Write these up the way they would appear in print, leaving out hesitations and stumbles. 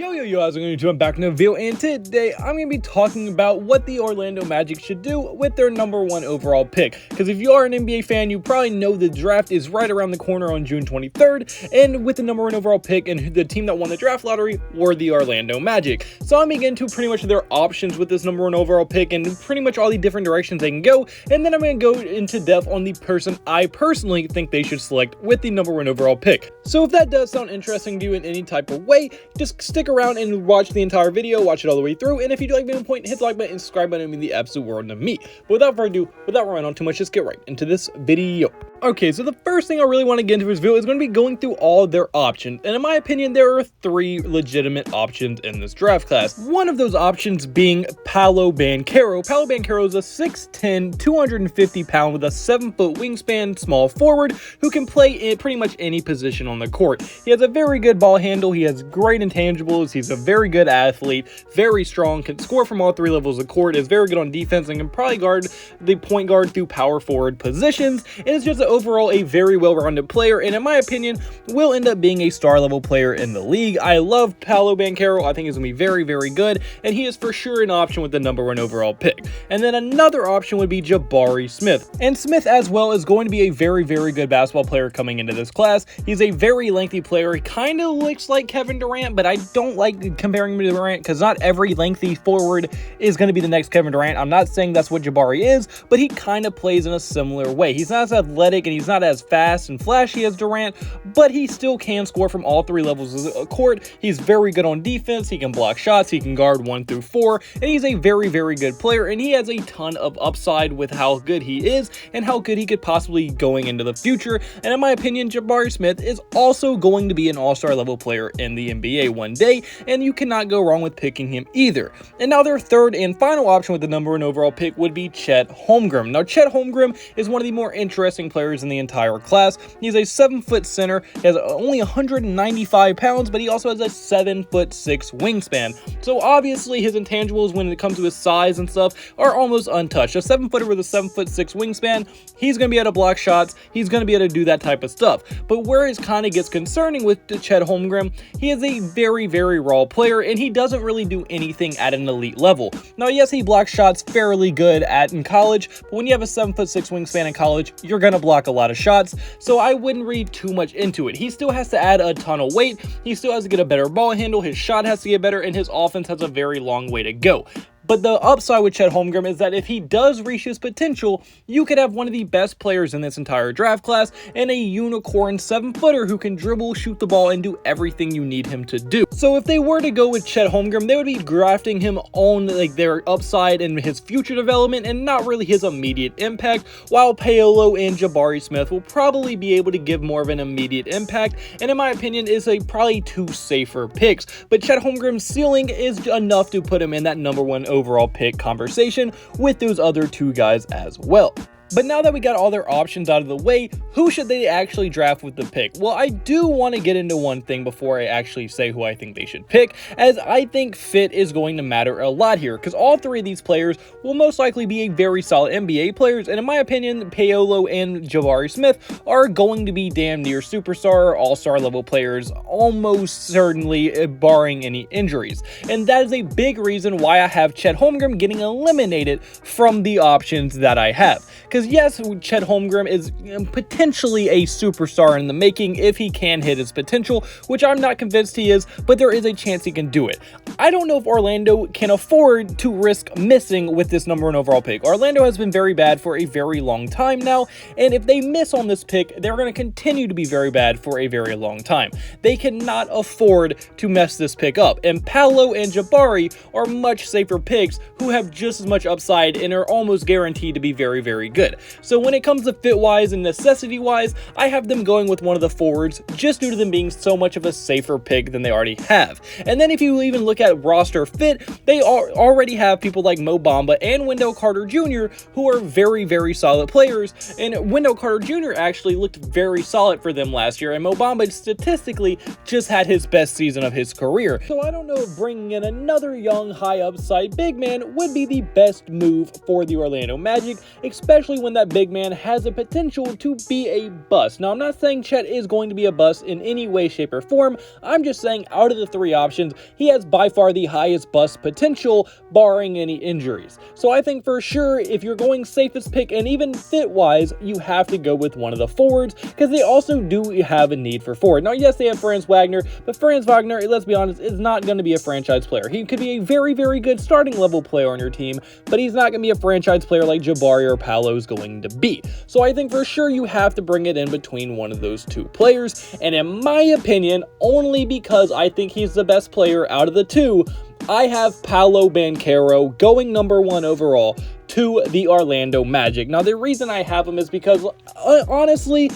Yo, how's it going? I'm back in the video, and today I'm going to be talking about what the Orlando Magic should do with their #1 overall pick. Because if you are an NBA fan, you probably know the draft is right around the corner on June 23rd, and with the #1 overall pick, and the team that won the draft lottery were the Orlando Magic. So I'm going to get into pretty much their options with this #1 overall pick, and pretty much all the different directions they can go, and then I'm going to go into depth on the person I personally think they should select with the #1 overall pick. So if that does sound interesting to you in any type of way, just stick around and watch the entire video, watch it all the way through, and if you do like the point, hit the like button and subscribe button. It means the absolute world to me. But without further ado, without running on too much, let's get right into this video. Okay, so the first thing I really want to get into this video is going to be going through all their options, and in my opinion, there are 3 legitimate options in this draft class. One of those options being Paolo Banchero. Paolo Banchero is a 6'10", 250-pound with a 7-foot wingspan small forward who can play in pretty much any position on the court. He has a very good ball handle, he has great intangibles, he's a very good athlete, very strong, can score from all 3 levels of the court, is very good on defense, and can probably guard the point guard through power forward positions, and is just overall a very well-rounded player, and in my opinion will end up being a star level player in the league. I love Paolo Banchero. I think he's gonna be very, very good, and he is for sure an option with the #1 overall pick. And then another option would be Jabari Smith, and Smith as well is going to be a very, very good basketball player coming into this class. He's a very lengthy player. He kind of looks like Kevin Durant, but I don't like comparing him to Durant because not every lengthy forward is going to be the next Kevin Durant. I'm not saying that's what Jabari is, but he kind of plays in a similar way. He's not as athletic and he's not as fast and flashy as Durant, but he still can score from all 3 levels of the court. He's very good on defense, he can block shots, he can guard 1 through 4, and he's a very, very good player, and he has a ton of upside with how good he is and how good he could possibly going into the future. And in my opinion, Jabari Smith is also going to be an all-star level player in the NBA one day, and you cannot go wrong with picking him either. And now their third and final option with the #1 overall pick would be Chet Holmgren. Now Chet Holmgren is one of the more interesting players in the entire class. He's a 7-foot center, he has only 195 pounds, but he also has a 7'6" wingspan. So obviously his intangibles when it comes to his size and stuff are almost untouched. A 7-footer with a 7'6" wingspan, he's going to be able to block shots, he's going to be able to do that type of stuff. But where it kind of gets concerning with Chet Holmgren, he is a very, very raw player, and he doesn't really do anything at an elite level. Now yes, he blocks shots fairly good in college, but when you have a 7'6" wingspan in college, you're going to block a lot of shots, so I wouldn't read too much into it. He still has to add a ton of weight, he still has to get a better ball handle, his shot has to get better, and his offense has a very long way to go. But the upside with Chet Holmgren is that if he does reach his potential, you could have one of the best players in this entire draft class and a unicorn 7-footer who can dribble, shoot the ball, and do everything you need him to do. So if they were to go with Chet Holmgren, they would be drafting him on their upside and his future development and not really his immediate impact, while Paolo and Jabari Smith will probably be able to give more of an immediate impact, and in my opinion is probably 2 safer picks. But Chet Holmgren's ceiling is enough to put him in that #1 overall pick conversation with those other 2 guys as well. But now that we got all their options out of the way, who should they actually draft with the pick? Well, I do want to get into one thing before I actually say who I think they should pick, as I think fit is going to matter a lot here, because all 3 of these players will most likely be a very solid NBA players, and in my opinion, Paolo and Jabari Smith are going to be damn near superstar or all-star level players, almost certainly, barring any injuries. And that is a big reason why I have Chet Holmgren getting eliminated from the options that I have. Because yes, Chet Holmgren is potentially a superstar in the making if he can hit his potential, which I'm not convinced he is, but there is a chance he can do it. I don't know if Orlando can afford to risk missing with this #1 overall pick. Orlando has been very bad for a very long time now, and if they miss on this pick, they're going to continue to be very bad for a very long time. They cannot afford to mess this pick up, and Paolo and Jabari are much safer picks who have just as much upside and are almost guaranteed to be very, very good. So when it comes to fit-wise and necessity-wise, I have them going with one of the forwards just due to them being so much of a safer pick than they already have. And then if you even look at roster fit, they already have people like Mo Bamba and Wendell Carter Jr. who are very, very solid players, and Wendell Carter Jr. actually looked very solid for them last year, and Mo Bamba statistically just had his best season of his career. So I don't know if bringing in another young, high upside big man would be the best move for the Orlando Magic, especially when that big man has a potential to be a bust. Now, I'm not saying Chet is going to be a bust in any way, shape, or form. I'm just saying out of the three options, he has by far the highest bust potential, barring any injuries. So I think for sure, if you're going safest pick and even fit-wise, you have to go with one of the forwards, because they also do have a need for forward. Now, yes, they have Franz Wagner, but Franz Wagner, let's be honest, is not going to be a franchise player. He could be a very, very good starting level player on your team, but he's not going to be a franchise player like Jabari or Paolo is going to be. So I think for sure you have to bring it in between one of those two players, and in my opinion, only because I think he's the best player out of the two, I have Paolo Banchero going number 1 overall to the Orlando Magic. Now, the reason I have him is because, honestly,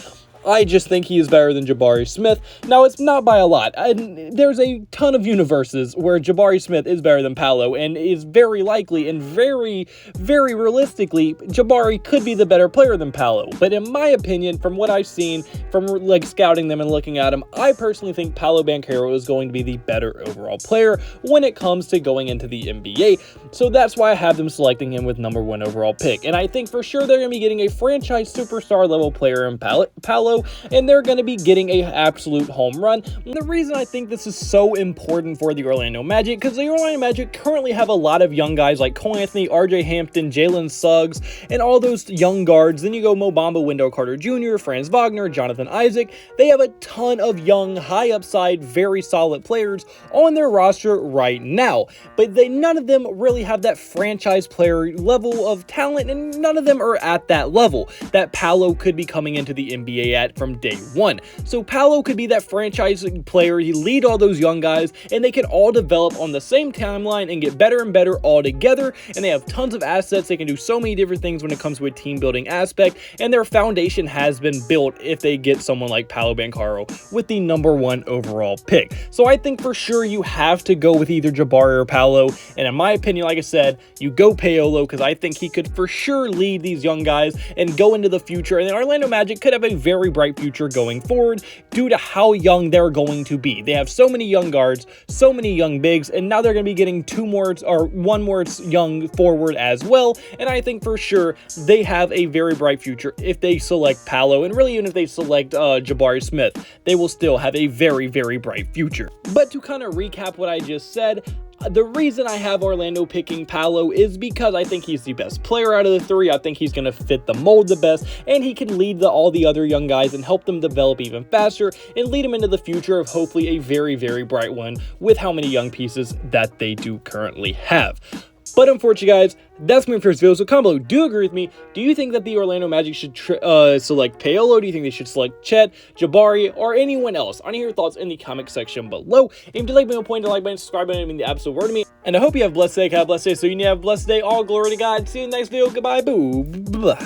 I just think he is better than Jabari Smith. Now, it's not by a lot. There's a ton of universes where Jabari Smith is better than Paolo, and is very likely and very, very realistically, Jabari could be the better player than Paolo. But in my opinion, from what I've seen, from like scouting them and looking at them, I personally think Paolo Banchero is going to be the better overall player when it comes to going into the NBA. So that's why I have them selecting him with number 1 overall pick. And I think for sure they're going to be getting a franchise superstar level player in Paolo, and they're going to be getting an absolute home run. And the reason I think this is so important for the Orlando Magic, because the Orlando Magic currently have a lot of young guys like Cole Anthony, RJ Hampton, Jalen Suggs, and all those young guards. Then you go Mo Bamba, Wendell Carter Jr., Franz Wagner, Jonathan Isaac. They have a ton of young, high upside, very solid players on their roster right now, but none of them really have that franchise player level of talent, and none of them are at that level that Paolo could be coming into the NBA at from day one. So Paolo could be that franchise player. He lead all those young guys, and they can all develop on the same timeline and get better and better all together, and they have tons of assets. They can do so many different things when it comes to a team building aspect, and their foundation has been built if they get someone like Paolo Banchero with the number 1 overall pick. So I think for sure you have to go with either Jabari or Paolo, and in my opinion, like I said, you go Paolo, because I think he could for sure lead these young guys and go into the future, and the Orlando Magic could have a very bright future going forward due to how young they're going to be. They have so many young guards, so many young bigs, and now they're going to be getting one more young forward as well, and I think for sure they have a very bright future if they select Paolo, and really even if they select Jabari Smith, they will still have a very, very bright future. But to kind of recap what I just said, the reason I have Orlando picking Paolo is because I think he's the best player out of the three. I think he's going to fit the mold the best, and he can lead all the other young guys and help them develop even faster and lead them into the future of hopefully a very, very bright one with how many young pieces that they do currently have. But unfortunately, guys, that's my first video. So comment below, do you agree with me? Do you think that the Orlando Magic should select Paolo? Do you think they should select Chet, Jabari, or anyone else? I want to hear your thoughts in the comment section below. If you like me, point to the like button, subscribe button, I mean the absolute word to me. And I hope you have a blessed day. Have a blessed day. So you need to have a blessed day. All glory to God. See you in the next video. Goodbye. Boo. Blah.